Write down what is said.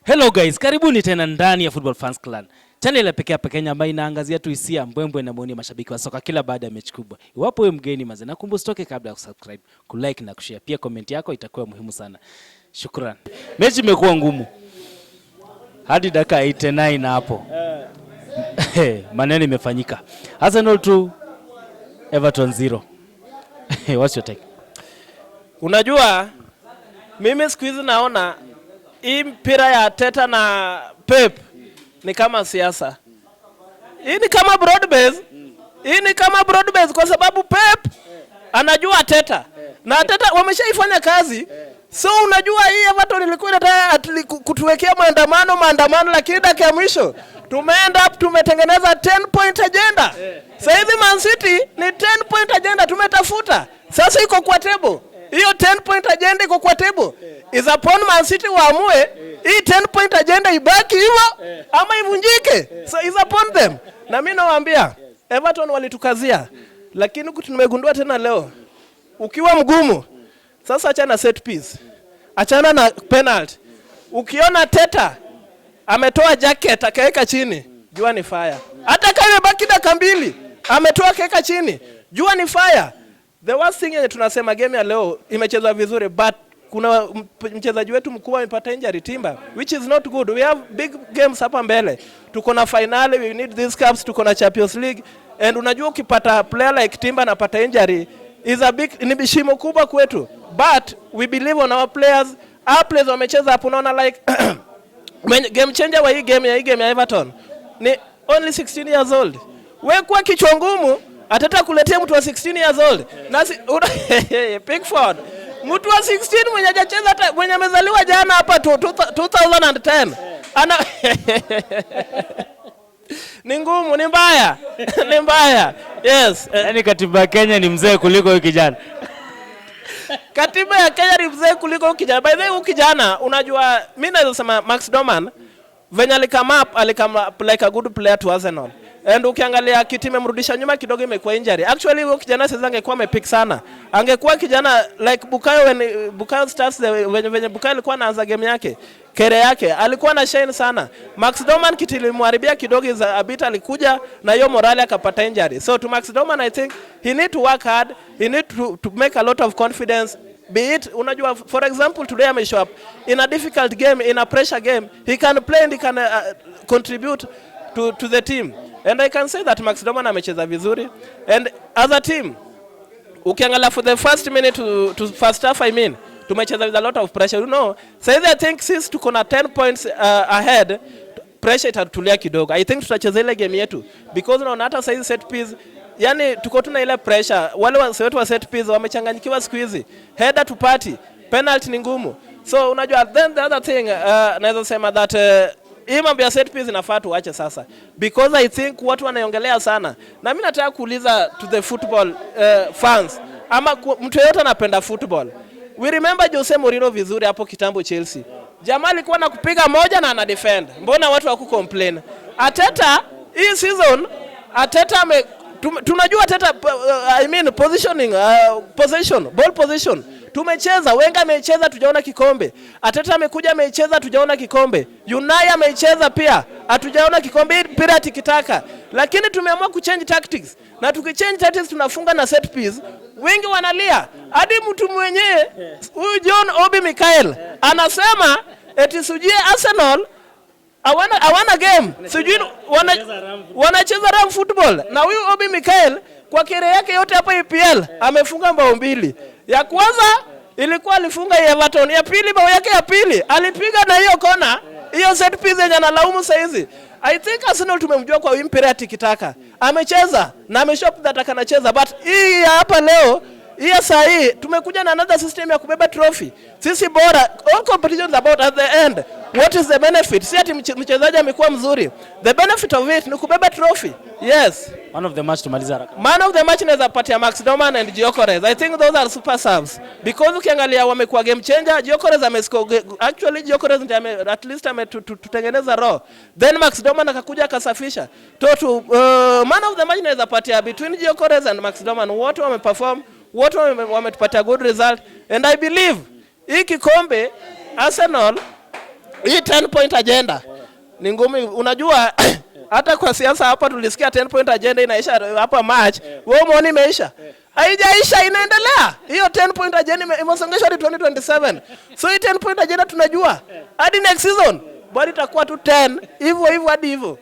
Hello guys, karibuni tena ndani ya Football Fans Clan. Channel ya pekee hapa Kenya ambayo inaangazia tu hisia, mbwembwe na maoni ya mashabiki wa soka kila baada ya mechi kubwa. Iwapo wewe mgeni maze, nakuomba usitoke kabla ya kusubscribe, kulike na kushare. Pia comment yako itakuwa muhimu sana. Shukrani. Mechi imekuwa ngumu. Hadi dakika 89 hapo. Maneno imefanyika. Arsenal 2, Everton 0. What's your take? Unajua mimi siku hizi naona hii mpira ya Teta na Pep ni kama siasa. Hii ni kama broad-based. Hii ni kama broad-based kwa sababu Pep anajua Teta. Na Teta wameshaifanya kazi. So unajua hii Everton ilikuwa inataka kutuwekea maandamano lakini dakika ya mwisho tumeenda tumetengeneza 10 point agenda. Sasa hivi Man City ni 10 point agenda tumetafuta. Sasa iko kwa table. Hiyo 10 point agenda iko kwa table. Is upon Man City waamue hii 10 point agenda ibaki hivyo ama ivunjike. So is upon them. Na mimi nawaambia Everton walitukazia. Lakini tumegundua tena leo ukiwa mgumu sasa achana set piece. Achana na penalty. Ukiona Teta ametoa jacket akaweka chini, jua ni fire. Hata kama imebaki dakika 2, ametoa akaweka chini, jua ni fire. The worst thing yenye tunasema game ya leo imechezwa vizuri but kuna mchezaji wetu mkubwa amepata injury Timber, which is not good. We have big games hapa mbele. Tuko na finale, we need these cups, tuko na Champions League and unajua ukipata player like Timber anapata injury is a big ni shimo kubwa kwetu. But we believe on our players. Our players wamecheza hapo unaona like game changer wa hii game ya Everton ni only 16 years old. Wewe kwa kichwa ngumu atata kuletea mtu wa 16 years old. Na Pickford mtu wa 16 mwenye hajacheza hata mwenye amezaliwa jana hapa 2010. Ana ni ngumu, ni mbaya. Ni mbaya. Yes. Yaani katiba ya Kenya ni mzee kuliko huyu kijana. Katiba ya Kenya ni mzee kuliko huyu kijana. By the way huyu kijana unajua mimi naweza sema Max Doman venye alikama like a good player to Arsenal. And ukiangalia kiti imemrudisha nyuma kidogo imekuwa injury. Actually huyo kijana sasa angekuwa amepick sana. Angekuwa kijana like Bukayo when Bukayo starts when Bukayo alikuwa anaanza game yake. Kere yake alikuwa na shine sana. Max Doman kiti ilimharibia kidogo za Abita alikuja na hiyo morale akapata injury. So to Max Doman I think he need to work hard. He need to make a lot of confidence. Be it unajua for example today I'm show up in a difficult game, in a pressure game, he can play and he can contribute to the team. And I can say that Max Doman amecheza vizuri. And as a team, ukiangalia for the first minute to first half tumecheza with a lot of pressure. You know, so I think since tuko na 10 points ahead, pressure itatulia kidogo. I think tutacheza ile game yetu because unaona hata size set piece, yani tuko tuna ile pressure. Wale wetu wa set piece wamechanganyikiwa siku hizi. Header to party, penalty ni ngumu. So unajua then the other thing naweza sema that hii mambo ya set piece inafaa tuache sasa because I think watu wanaongelea sana na mimi nataka kuuliza to the football fans ama mtu yeyote anapenda football. We remember Jose Mourinho vizuri hapo kitambo Chelsea. Jamaa alikuwa na kupiga moja na ana defend. Mbona watu waku complain? Arteta hii season Arteta tunajua Arteta I mean positioning possession, ball position. Tumecheza, Wenger amecheza tujaona kikombe. Arteta amekuja amecheza tujaona kikombe. Unai amecheza pia hatujaona kikombe mpira tikitaka. Lakini tumeamua kuchange tactics. Na tukichange tactics tunafunga na set piece. Wengi wanalia. Hadi mtu mwenyewe huyu John Obi Mikel anasema eti sujie Arsenal hawana game. Sijui wanacheza rank football. Na huyu Obi Mikel kwa kere yake yote hapa EPL amefunga bao 2. Ya kwanza ilikuwa alifunga Everton, ya pili bao yake ya pili alipiga na hiyo kona, hiyo set piece yenye analaumu saizi. I think Arsenal tumemjua kwa mpira ya tikitaka. Amecheza na ameshop that akanacheza but hii hapa leo hii saa hii tumekuja na another system ya kubeba trophy. Sisi bora all competitions about at the end. What is the benefit? Si ati mchezaji amekuwa mzuri. The benefit of it ni kubeba trophy. Yes. Man of the match tumaliza haraka. Man of the match inaweza patia Max Doman and Gyökeres. I think those are super subs. Because ukiangalia wamekuwa game changer. Gyökeres amescore. Actually Gyökeres ndiye at least tutengeneza raw. Then Max Doman akakuja akasafisha. Man of the match inaweza patia between Gyökeres and Max Doman. Wote wameperform. Wote wametupatia good result. And I believe hii kikombe Arsenal hii 10 point agenda ni ngumi. Unajua hata kwa siasa hapa tulisikia 10 point agenda inaisha hapa March. Wewe umeona imeisha? Haijaisha, inaendelea. Hiyo 10 point agenda imesongeshwa hadi 2027. So hii 10 point agenda tunajua hadi next season bado itakuwa tu 10 hivyo hadi hivyo.